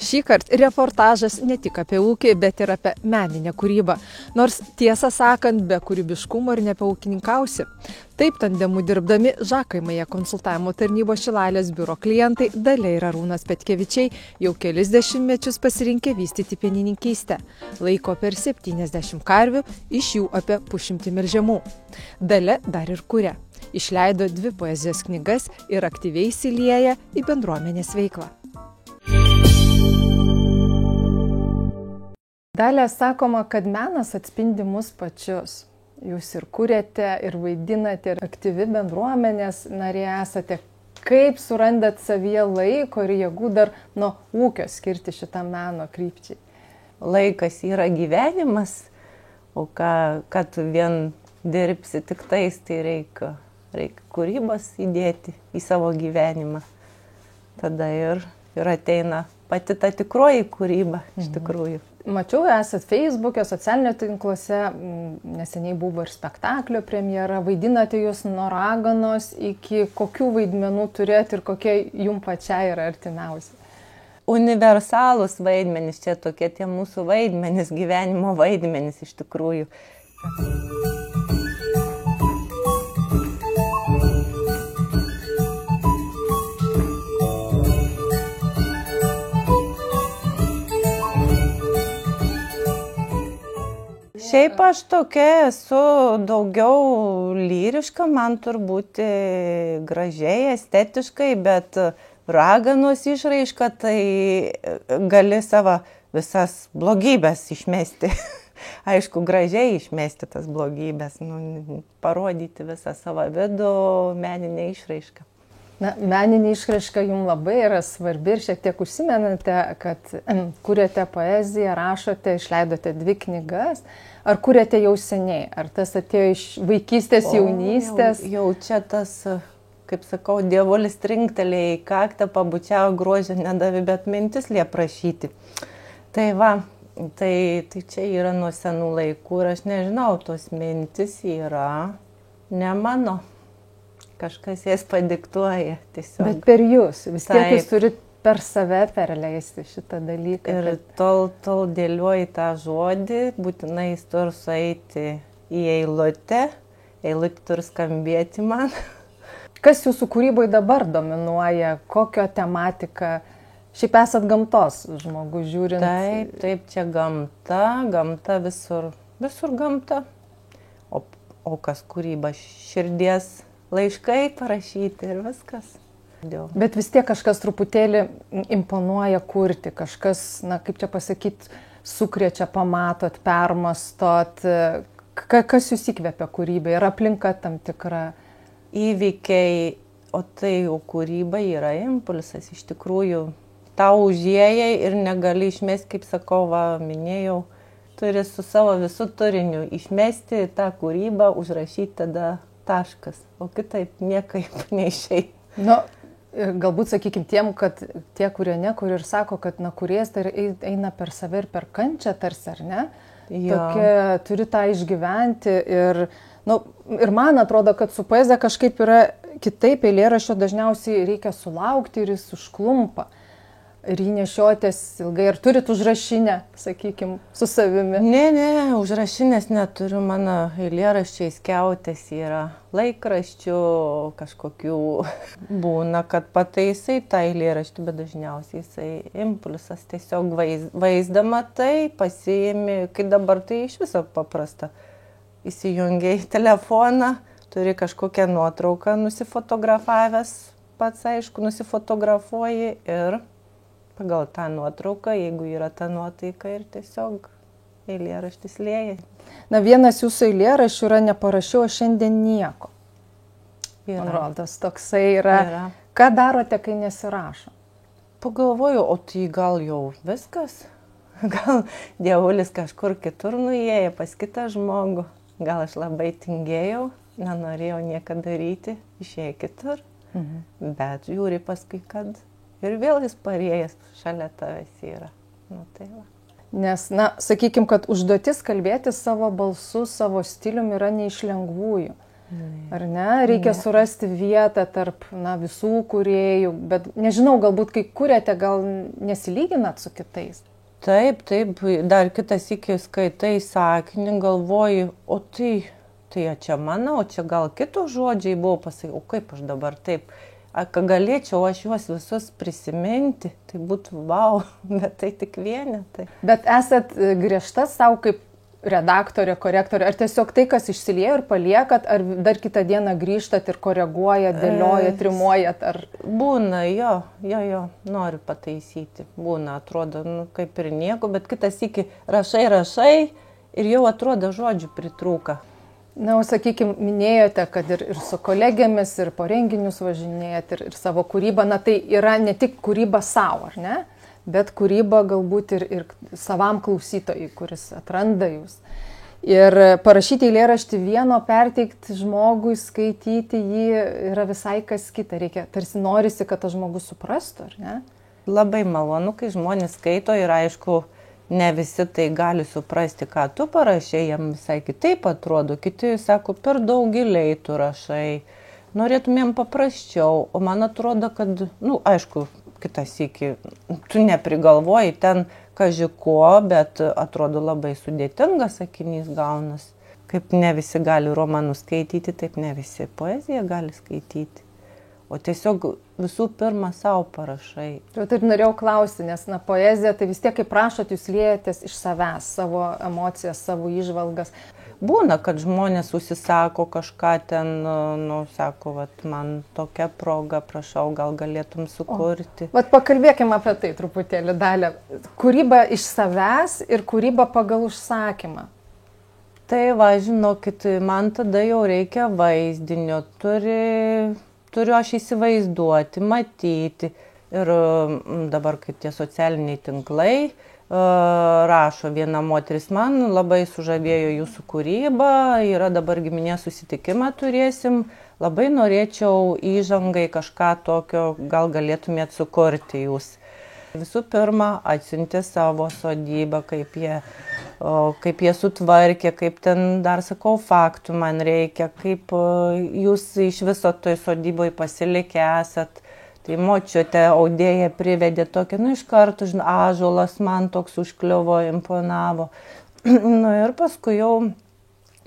Šįkart reportažas ne tik apie ūkį, bet ir apie meninę kūrybą. Nors tiesą sakant, be kūrybiškumo ir nepaūkininkausi. Taip tandemu dirbdami Žakaimėje konsultavimo tarnybos Šilalės biuro klientai Dalia ir Arūnas Petkevičiai jau kelis dešimtmečius pasirinkę vystyti pienininkystę. Laiko per 70 karvių, iš jų apie 100 melžiamų. Dalia dar ir kuria. Išleido 2 poezijos knygas ir aktyviai įsilieja į bendruomenės veiklą. Dalia, sakoma, kad menas atspindi mus pačius. Jūs ir kuriate, ir vaidinate, ir aktyvi bendruomenės narė esate. Kaip surandat savyje laiko ir jėgų dar nuo ūkio skirti šitam meno krypčiai? Laikas yra gyvenimas, o kad vien dirbsi tik tais, tai reikia kūrybos įdėti į savo gyvenimą. Tada ir ateina pati ta tikroji kūryba iš tikrųjų. Mačiau, esat Facebook'e, socialiniuose tinkluose, neseniai buvo ir spektaklio premjera, vaidinate jūs nuo raganos iki kokių vaidmenų turėt ir kokie jum pačiai yra artimiausi? Universalūs vaidmenys, čia tokie tie mūsų vaidmenys, gyvenimo vaidmenys iš tikrųjų. Šiaip aš tokia esu daugiau lyriška, man turbūt gražiai, estetiškai, bet raganos išraiška, tai gali savo visas blogybės išmesti. Aišku, gražiai išmesti tas blogybės, parodyti visą savo vidų, meninę išraišką. Na, meninė išraiška jums labai yra svarbi ir šiek tiek užsimenate, kad kuriate poeziją, rašote, išleidote 2 knygas. Ar kuriate jau seniai? Ar tas atėjo iš vaikystės, jaunystės? Jau čia tas, kaip sakau, dievulis trinktelėjo į kaktą, pabučiavo, grožio nedavė, bet mintis liep prašyti. Tai va, tai čia yra nuo senų laikų ir aš nežinau, tos mintis yra ne mano. Kažkas jas padiktuoja tiesiog. Bet per jūs, vis tiek jūs turit per save perleisti šitą dalyką. Ir tol dėliuoji tą žodį, būtinai jis turi sueiti į eilutę, eilutė turi skambėti man. Kas jūsų kūryboje dabar dominuoja, kokio tematika? Šiaip esat gamtos žmogus žiūrint. Taip, čia gamta visur gamta. O kas kūryba? Širdies laiškai parašyti ir viskas. Bet vis tiek kažkas truputėlį imponuoja kurti, kažkas, kaip čia pasakyti, sukrečia, pamatot, permastot. Kas jūs įkvepia kūrybai? Ir aplinka tam tikra? Įvykiai, o tai jau kūryba yra impulsas. Iš tikrųjų, tau užėjai ir negali išmesti, kaip sakau, minėjau, turi su savo visų turiniu išmesti tą kūrybą, užrašyti tada taškas, o kitaip niekaip neišei. Galbūt sakykim tiem, kad tie, kurie nekur ir sako, kad kūrėjas tai eina per save ir per kančią tarsi, ar ne? Tokia, turi tą išgyventi ir man atrodo, kad su poezija kažkaip yra kitaip, eilėraščio dažniausiai reikia sulaukti ir jis užklumpa. Ir jį nešiotės ilgai. Ar turit užrašinę, sakykim, su savimi? Ne, užrašinės neturiu, mano eilėraščiai skiautės yra laikraščių, kažkokių būna, kad pataisai tą eilėraštį, bet dažniausiai jisai impulsas, tiesiog vaizdama tai pasiimi, kai dabar tai iš viso paprasta. Įsijungiai telefoną, turi kažkokią nuotrauką nusifotografavęs, pats aišku, nusifotografuoji ir pagal tą nuotrauką, jeigu yra ta nuotaika ir tiesiog eilėraštis lieja. Vienas jūsų eilėraščių yra neparašiau šiandien nieko. Man rodos, toksai yra. Ką darote, kai nesirašo? Pagalvoju, o tai gal jau viskas? Gal dievulis kažkur kitur nuėjo pas kitą žmogų? Gal aš labai tingėjau, nenorėjau nieko daryti, išėjau kitur, bet žiūri paskui, kad ir vėl jis parėjęs šalia tavęs yra. Tai va. Nes, sakykim, kad užduotis kalbėti savo balsu, savo stiliumi yra ne iš lengvųjų. Ar ne? Reikia surasti vietą tarp visų kūrėjų, bet nežinau, galbūt kai kuriate, gal nesilyginat su kitais. Taip, dar kitas iki skaitai sakinį, galvoji, o tai čia mano, o čia gal kitos žodžiai buvo pasakyti, o kaip aš dabar taip, ką galėčiau aš juos visus prisiminti, tai būtų wow, bet tai tik vienetai. Bet esat griežta savo kaip redaktorė, korektorė, ar tiesiog tai, kas išsiliejo ir paliekat, ar dar kitą dieną grįžtat ir koreguojat, dėliojat, trimuojat, ar... Būna, jo, noriu pataisyti. Būna, atrodo, kaip ir nieko, bet kitas iki rašai ir jau atrodo žodžių pritrūka. O sakykime, minėjote, kad ir su kolegėmis, ir po renginius važinėjat, ir savo kūrybą, tai yra ne tik kūryba savo, ar ne? Bet kūryba galbūt ir savam klausytojui, kuris atranda jūs. Ir parašyti eilėraštį vieno, perteikti žmogui, skaityti jį yra visai kas kita. Tarsi norisi, kad tas žmogus suprastų, ar ne? Labai malonu, kai žmonės skaito ir aišku, ne visi tai gali suprasti, ką tu parašai, jam visai kitaip atrodo. Kiti sako, per daug giliai tu rašai, norėtumėm paprasčiau, o man atrodo, kad, aišku, kitas iki, tu neprigalvoji ten kaži ko, bet atrodo labai sudėtingas sakinys gaunas. Kaip ne visi gali romanus skaityti, taip ne visi poeziją gali skaityti. O tiesiog visų pirma savo parašai. Taip norėjau klausti, nes poezija, tai vis tiek kaip prašot, jūs liejatės iš savęs, savo emocijas, savo įžvalgas. Būna, kad žmonės užsisako kažką ten, sako, man tokia proga, prašau, gal galėtum sukurti. Pakalbėkime apie tai truputėlį, Dalia. Kūryba iš savęs ir kūryba pagal užsakymą. Tai žinokit, man tada jau reikia vaizdinio, turiu aš įsivaizduoti, matyti. Ir dabar, kai tie socialiniai tinklai, rašo viena moteris, man labai sužavėjo jūsų kūrybą, yra dabar giminės susitikimą turėsim, labai norėčiau įžangai kažką tokio, gal galėtumėt sukurti jūs. Visų pirma, atsiuntė savo sodybą, kaip jie sutvarkė, kaip ten, dar sakau, faktų man reikia, kaip jūs iš viso toj sodyboje pasilikę esat. Tai močiutė audėja privedė tokį, iš karto, ąžuolas man toks užkliuvo, imponavo. Ir paskui jau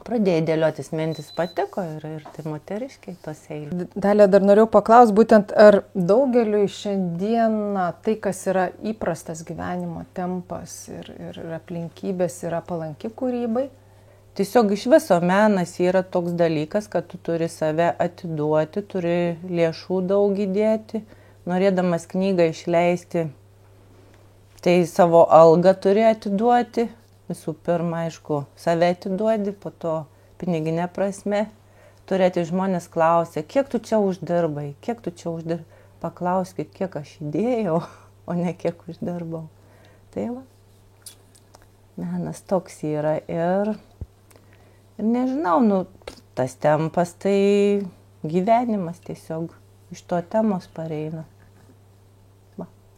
pradėjai dėliotis mintis, patiko ir tai moteriškai tos eilės. Dalia, dar norėjau paklausti, būtent ar daugeliui šiandieną tai, kas yra įprastas gyvenimo tempas ir aplinkybės yra palanki kūrybai? Tiesiog iš viso menas yra toks dalykas, kad tu turi save atiduoti, turi lėšų daug įdėti, norėdamas knygą išleisti, tai savo algą turi atiduoti, visų pirma, aišku, save atiduodi, po to piniginė prasme. Turėti žmonės klausia, kiek tu čia uždirbai, paklauskit, kiek aš įdėjau, o ne kiek uždirbau. Tai menas toks yra ir nežinau, tas tempas tai gyvenimas tiesiog iš to temos pareina.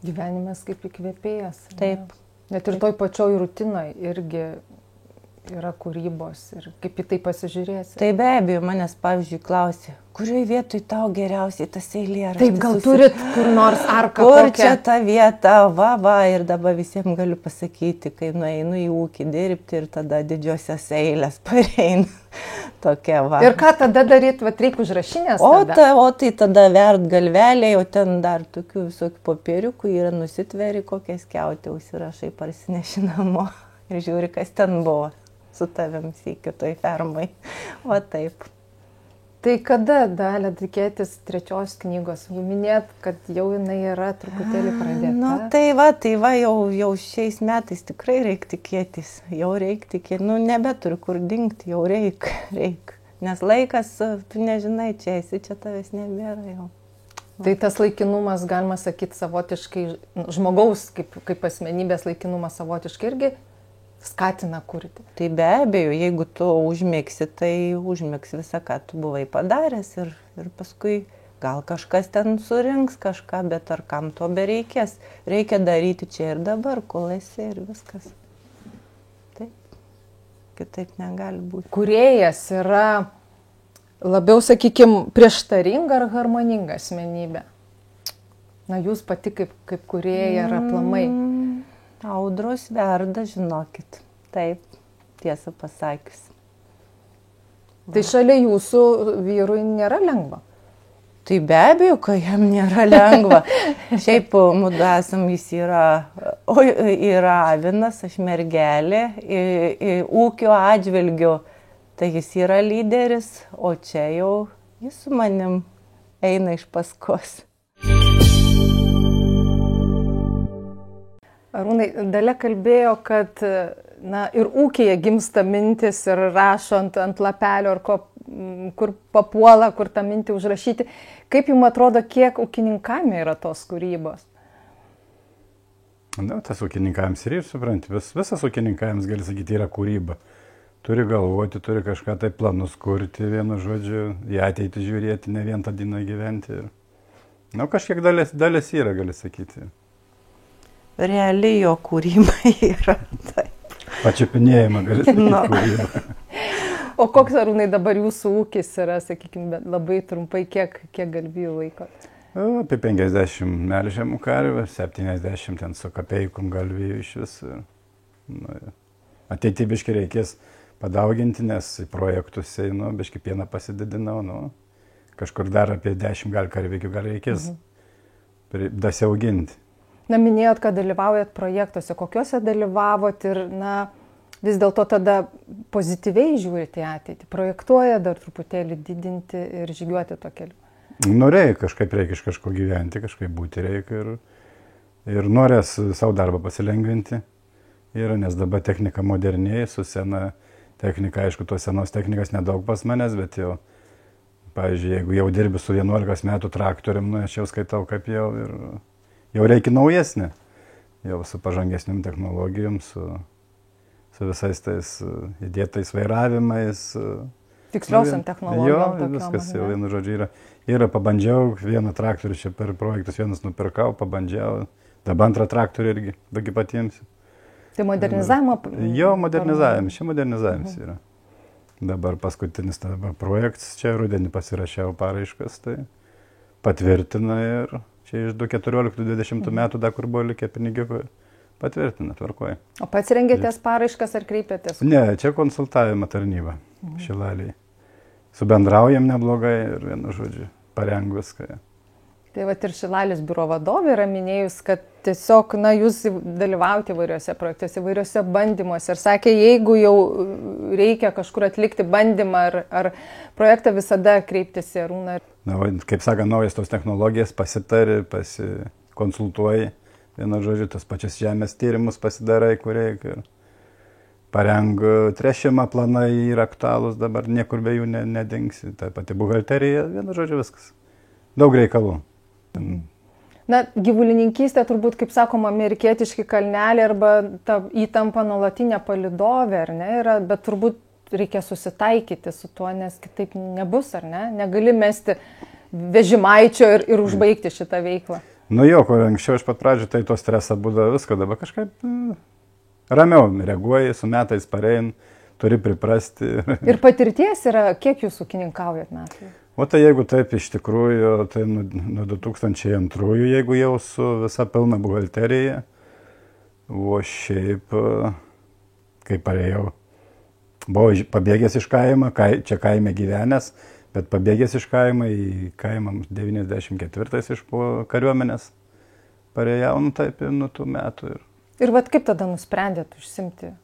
Gyvenimas kaip įkvėpėjas. Taip. Net ir toj pačioj rutinoj irgi yra kūrybos ir kaip į tai pasižiūrėsi. Tai be abejo, manęs pavyzdžiui klausė, kurioje vietoj tau geriausiai tas eilėraštis. Taip, gal turit kur nors arką kokią? Kur čia ta vieta, ir dabar visiems galiu pasakyti, kai nueinu į ūkį dirbti ir tada didžiosios eilės pareina. Tokia Ir ką tada daryt, reikia užrašinės tada? O tai tada vert galveliai, o ten dar tokių visokių popieriukų yra, nusitveri kokias skiautę, užsirašai, parsineši namo ir žiūri, kas ten buvo su tavim kitoj fermai. O taip. Tai kada, Dalia, tikėtis 3 knygos? Minėt, kad jau jinai yra truputėlį pradėta. Tai jau šiais metais tikrai reikia tikėtis. Jau reikia tikėtis. Nebeturiu kur dingti, jau reikia. Nes laikas, tu nežinai, čia esi, čia tavęs nebėra jau. Tai tas laikinumas, galima sakyti, savotiškai, žmogaus kaip asmenybės laikinumas savotiškai irgi skatina kurti. Tai be abejo, jeigu tu užmėgsi, tai užmėgsi visą, ką tu buvai padaręs ir paskui gal kažkas ten surinks kažką, bet ar kam to bereikės. Reikia daryti čia ir dabar, kol esi ir viskas. Taip, kitaip negali būti. Kūrėjas yra labiau, sakykime, prieštaringa ar harmoninga asmenybė? Na, jūs pati kaip kūrėja ar aplamai? Audros verda, žinokit. Taip, tiesą pasakius. Tai šalia jūsų vyrui nėra lengva? Tai be abejo, kad jam nėra lengva. Šiaip mudu esam, jis yra avinas, aš mergelė, ūkio atžvilgiu, tai jis yra lyderis, o čia jau jis su manim eina iš paskos. Arūnai, Dalia kalbėjo, kad ir ūkyje gimsta mintis ir rašo ant lapelio, ar kur papuola, kur tą mintį užrašyti. Kaip jums atrodo, kiek ūkininkavime yra tos kūrybos? Na, tas ūkininkavimas ir supranti, visas ūkininkavimas, gali sakyti, yra kūryba. Turi galvoti, turi kažką tai planus kurti, vienu žodžiu, į ateitį žiūrėti, ne vien tą dieną gyventi. Na, kažkiek dalis yra, gali sakyti. Realiai jo kūryba yra taip. Pačiupinėjimą, gali sakyti, kūryba. O koks, Arūnai, dabar jūsų ūkis yra, sakykime, labai trumpai, kiek galvijų laikot? Apie 50 melžiamų karvių, 70 ten su kapeikom galvijų iš vis. Ateity biškai reikės padauginti, nes į projektus einu, biškai pieną pasididinau, kažkur dar apie 10 gal karvikių gal reikės dasiauginti. Na, minėjot, kad dalyvaujat projektuose. Kokiuose dalyvavot ir, vis dėlto tada pozityviai žiūrite į ateitį? Projektuoja dar truputėlį didinti ir žygiuoti to keliu? Reikia iš kažko gyventi, kažkaip būti reikia ir norės savo darbą pasilengvinti. Nes dabar technika modernėja, su sena technika, aišku, tos senos technikas nedaug pas manęs, bet jau, pavyzdžiui, jeigu jau dirbi su 11 metų traktorium, aš jau skaitau, kaip jau reikia naujesnė, jau su pažangesniam technologijom, su visais tais įdėtais vairavimais. Tiksliausiam technologijom. Jo, viskas jau vienu žodžiu yra. Pabandžiau, vieną traktorių čia per projektus vienas nupirkau, pabandžiau, dabar antrą traktorių irgi, daugi patiems. Tai modernizavimo? Jo, modernizavimas yra. Dabar paskutinis projektas, čia rudenį pasirašiau paraiškas, tai patvirtina ir čia iš 2014-2020 metų, dar kur buvo likę pinigų, patvirtina, tvarkoja. O pats rengėtės paraiškas ar kreipėtės? Ne, čia konsultavimo tarnyba, Šilaliai. Subendraujam neblogai ir vienu žodžiu, parengus. Tai ir Šilalės biuro vadovė yra minėjus, kad tiesiog, jūs dalyvauti įvairiuose projektuose, įvairiuose bandymuose ir sakė, jeigu jau reikia kažkur atlikti bandymą ar projektą, visada kreiptis į Arūną. Kaip sako, naujas tos technologijas pasitari, pasikonsultuoji, vienu žodžiu, tas pačias žemės tyrimus pasidarai, kur reikia. Parengu tręšimą planai yra aktualūs, dabar niekur be jų nedingsi. Ta pati buhalterija, vienu žodžiu, viskas. Daug reikalų. Gyvulininkystė turbūt, kaip sakoma, amerikietiški kalneliai arba ta įtampa nuolatinė palydovė, ar ne, yra, bet turbūt reikia susitaikyti su tuo, nes kitaip nebus, ar ne? Negali mesti vežimaičio ir užbaigti šitą veiklą. Kur anksčiau iš pat pradžių, tai to stresą būdavo viską, dabar kažkaip ramiau reaguoji, su metais parein, turi priprasti. Ir patirties yra, kiek jūs ūkininkaujat metai? O tai jeigu taip iš tikrųjų, tai nuo 2002, jeigu jau su visa pilna buhalterija, o šiaip, kai parėjau, buvau pabėgęs iš kaimo, čia kaime gyvenęs, bet pabėgęs iš kaimo į kaimą 94 iš po kariuomenės parėjau, taip nuo tų metų. Ir kaip tada nusprendėt užsimti?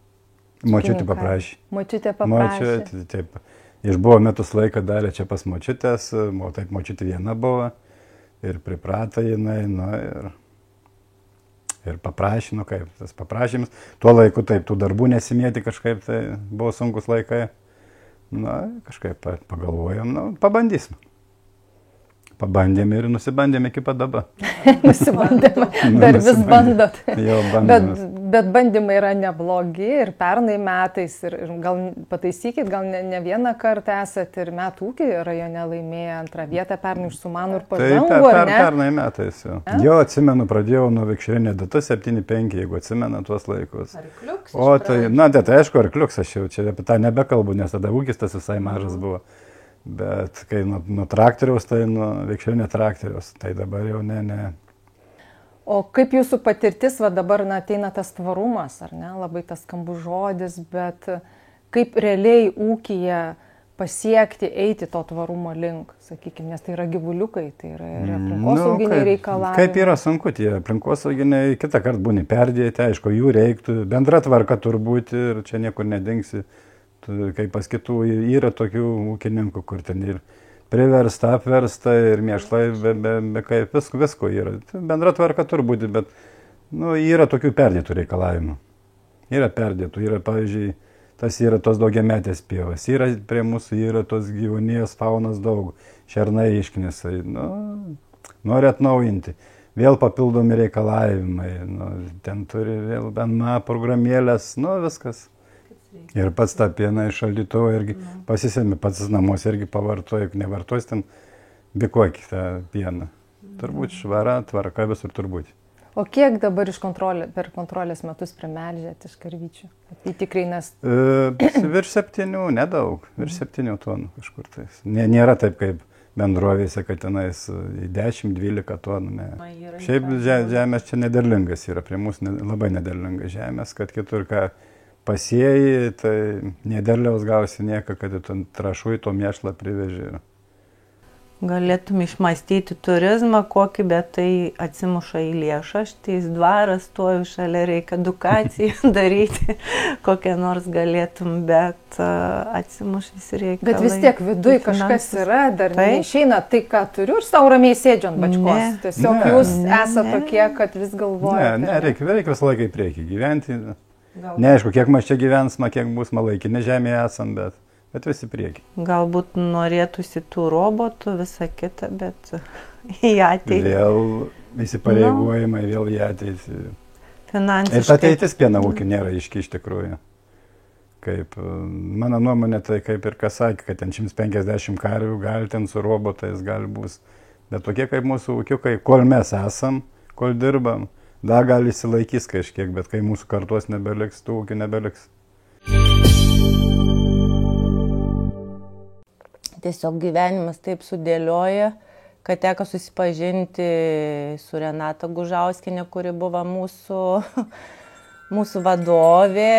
Močiutė paprašė. Močiutė paprašė. Taip. Išbuvo metus laiką darė čia pas močiutės, taip močiutė viena buvo ir priprato jinai, ir paprašė, kaip tas paprašymas. Tuo laiku taip, tų darbų nesimėti kažkaip, tai buvo sunkus laikai. Kažkaip pagalvojom, pabandysim. Pabandėme ir nusibandėme iki pat dabar. Nusibandėme, dar vis bandot. Jo, bandymas. Bet bandymai yra neblogi ir pernai metais, ir gal pataisykit, gal ne vieną kartą esat ir metų ūkį rajone laimėję antrą vietą pernai iš Sumanų ir Pažangų, ar ne? Pernai metais, jo. Jo, atsimenu, pradėjau nuo Vikšrinė data 7-5, jeigu atsimenu tuos laikus. Arkliuks? O tai, tai aišku, arkliuks, aš jau čia apie tą nebekalbu, nes tada ūkis tas visai mažas buvo. Bet kai nuo traktoriaus, tai nuo vikšrinio traktoriaus, tai dabar jau ne. O kaip jūsų patirtis, va dabar ateina tas tvarumas, ar ne, labai tas skambus žodis, bet kaip realiai ūkyje pasiekti, eiti to tvarumo link, sakykime, nes tai yra gyvuliukai, tai yra ir aplinkosauginiai reikalavimai. Kaip yra sunku, tie aplinkosauginiai, kitą kartą būni perdėti, aišku, jų reiktų, bendra tvarka turbūt ir čia niekur nedingsi. Kaip pas kitų yra tokių ūkininkų, kur ten ir priversta, apversta ir mėšlai, be kaip visko yra. Bendra tvarka turbūt, bet yra tokių perdėtų reikalavimų. Yra perdėtų, yra, pavyzdžiui, tas yra tos daugiametės pievas, yra prie mūsų, yra tos gyvūnijos faunos daug, šernai išknisai, nori atnaujinti, vėl papildomi reikalavimai, ten turi vėl NMA programėlės, viskas. Ir pats tą pieną iš šaldytuvo irgi pasisėmi, pats namuose irgi pavartoji, juk nevartos ten bikokį tą pieną. Turbūt švara, tvarka visur turbūt. O kiek dabar per kontrolės metus primelžėt iš karvyčių? Tikrai nes... Virš 7, nedaug, virš 7 tonų kažkur tais. Nėra taip kaip bendrovėse, kad tenais 10-12 tonų. Ne. Šiaip žemės čia nederlingas yra, prie mūsų labai nederlingas žemės, kad kitur ką pasėjai, tai nederliaus gausi nieką, kad tu trašų į to mėšlą priveži. Galėtum išmastyti turizmą kokį, bet tai atsimuša į lėšą, štais dvaras stovi šalia, reikia edukaciją daryti, kokią nors galėtum, bet atsimuša visi reikalai. Bet vis tiek viduj kažkas yra, dar neišeina tai, ką turiu ir sau ramiai sėdžiu ant bačkos. Tiesiog jūs esate tokie, kad vis galvojate. Ne, reikia visą laiką į priekį gyventi. Neaišku, kiek mes čia gyvensime, kiek bus laikinė žemėje esam, bet visi prieki. Galbūt norėtųsi tų robotų, visą kitą, bet į ateitį. Vėl įsipareigojimai, vėl į ateitį. Finansiškai. Ir ateitis pieno ūkių nėra aiški iš tikrųjų. Kaip, mano nuomonė, tai kaip ir kas sakė, kad ten 150 karvių gali ten su robotais gali bus. Bet tokie kaip mūsų ūkiukai, kol mes esam, kol dirbam, dar gali įsilaikys kažkiek, bet kai mūsų kartos nebeliks, tų ūkių nebeliks. Tiesiog gyvenimas taip sudėlioja, kad teko susipažinti su Renata Gužauskienė, kuri buvo mūsų vadovė,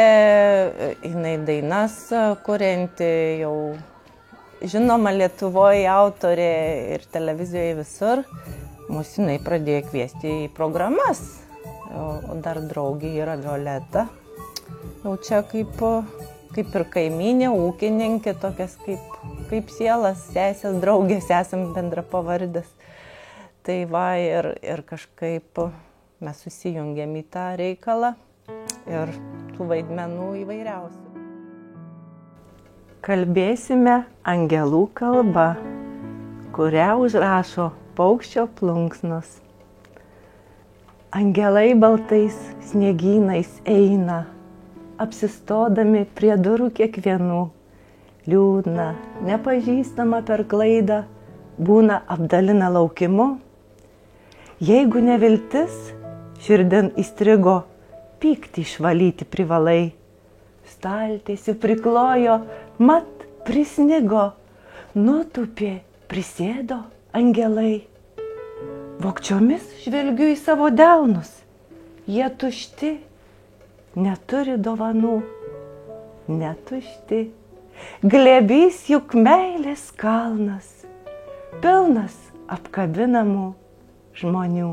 jinai dainas kurianti, jau žinoma Lietuvoje autorė ir televizijoje visur. Mūsų jinai pradėjo kviesti į programas, o dar draugė yra Violeta. Jau čia kaip ir kaimynė, ūkininkė, tokias kaip sielas, sesės, draugės, esam bendra pavardės. Tai va, ir kažkaip mes susijungėm į tą reikalą ir tų vaidmenų įvairiausių. Kalbėsime angelų kalba, kurią užrašo paukščio plunksnos. Angelai baltais sniegynais eina, apsistodami prie durų kiekvienų. Liūdna, nepažįstama per klaidą, būna apdalina laukimu. Jeigu neviltis, širdin įstrigo, pyktį išvalyti privalai. Staltiesių priklojo, mat prisnigo, nutupė, prisėdo angelai. Vogčiomis žvelgiu į savo delnus, jie tušti, neturi dovanų, netušti. Glėbys juk meilės kalnas, pilnas apkabinamų žmonių.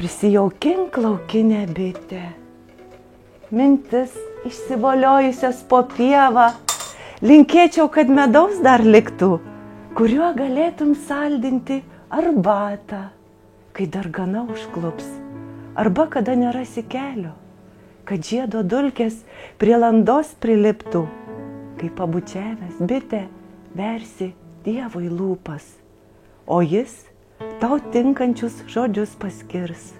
Prisijaukink laukinę bitę, mintis išsivoliojusias po pievą, linkėčiau, kad medaus dar liktų, kuriuo galėtum saldinti arbatą, kai dargana užklups, arba kada nerasi kelio, kad žiedo dulkės prie landos priliptų, kai pabučiavęs bitę versi Dievui lūpas, o jis tau tinkančius žodžius paskirs,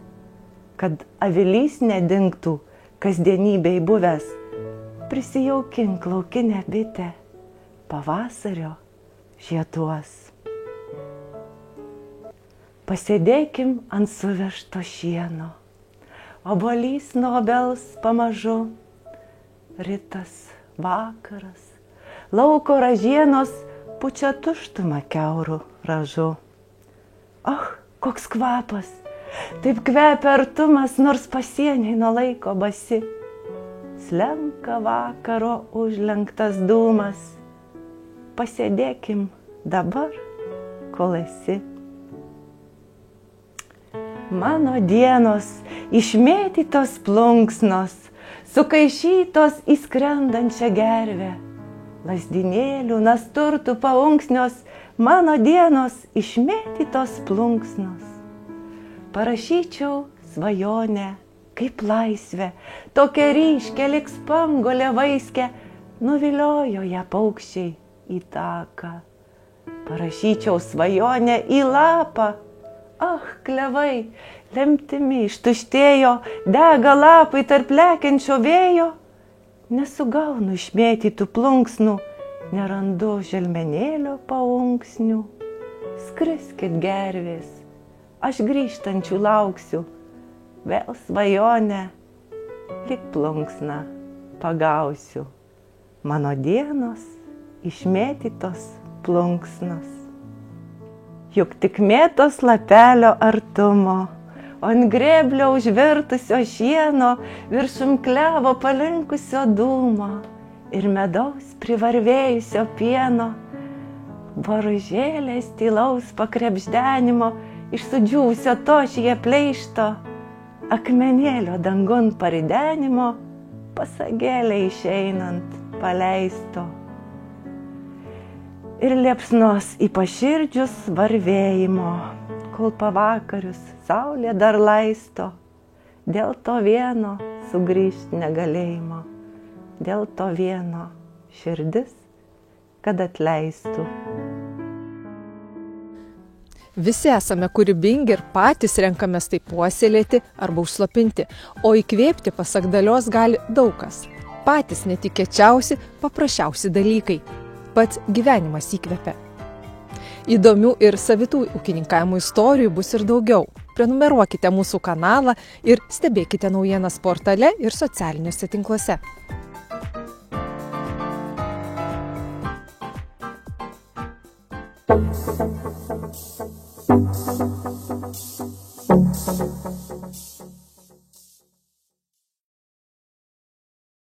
kad avilys nedingtų kasdienybėj buvęs, prisijaukink laukinę bitę, pavasario žieduos. Pasėdėkim ant suvežto šieno, obuolys nuo obels pamažu, rytas, vakaras, lauko ražienos pučia tuštumą kiaurų ražu. Koks kvapas, taip kvepia artumas, nors pasieniai nuo laiko basi. Slenka vakaro užlenktas dūmas, pasėdėkim dabar, kol esi. Mano dienos išmėtytos plunksnos, sukaišytos į skrendančią gervę, lazdinėlių, nasturtų paunksnios, mano dienos išmėtytos plunksnos. Parašyčiau svajonę kaip laisvę, tokia ryškia lyg spanguolė vaiskė, nuviliojo ją paukščiai į taką. Parašyčiau svajonę į lapą, klevai, lemtimi ištuštėjo, dega lapai tarp lekiančio vėjo. Nesugaunu išmėtytų plunksnų, nerandu želmenėlio paunksnių. Skriskit gervės, aš grįžtančių lauksiu, vėl svajonę, lyg plunksną pagausiu. Mano dienos išmėtytos plunksnos. Juk tik mėtos lapelio artumo, ant grėblio užvirtusio šieno, viršum klevo palinkusio dūmo ir medaus privarvėjusio pieno, boružėlės tylaus pakrebždenimo iš sudžiūsio tošyje pleišto, akmenėlio dangun paridenimo, pasagėlė išeinant paleisto. Ir liepsnos į paširdžius varvėjimo, kol pavakarius saulė dar laisto, dėl to vieno sugrįžt negalėjimo, dėl to vieno širdis, kad atleistų. Visi esame kūrybingi ir patys renkamės tai puoselėti arba užslopinti, o įkvėpti, pasak Dalios, gali daug kas. Patys netikėčiausi, paprasčiausi dalykai. Pats gyvenimas įkvepia. Įdomių ir savitų ūkininkavimo istorijų bus ir daugiau. Prenumeruokite mūsų kanalą ir stebėkite naujienas portale ir socialiniuose tinkluose.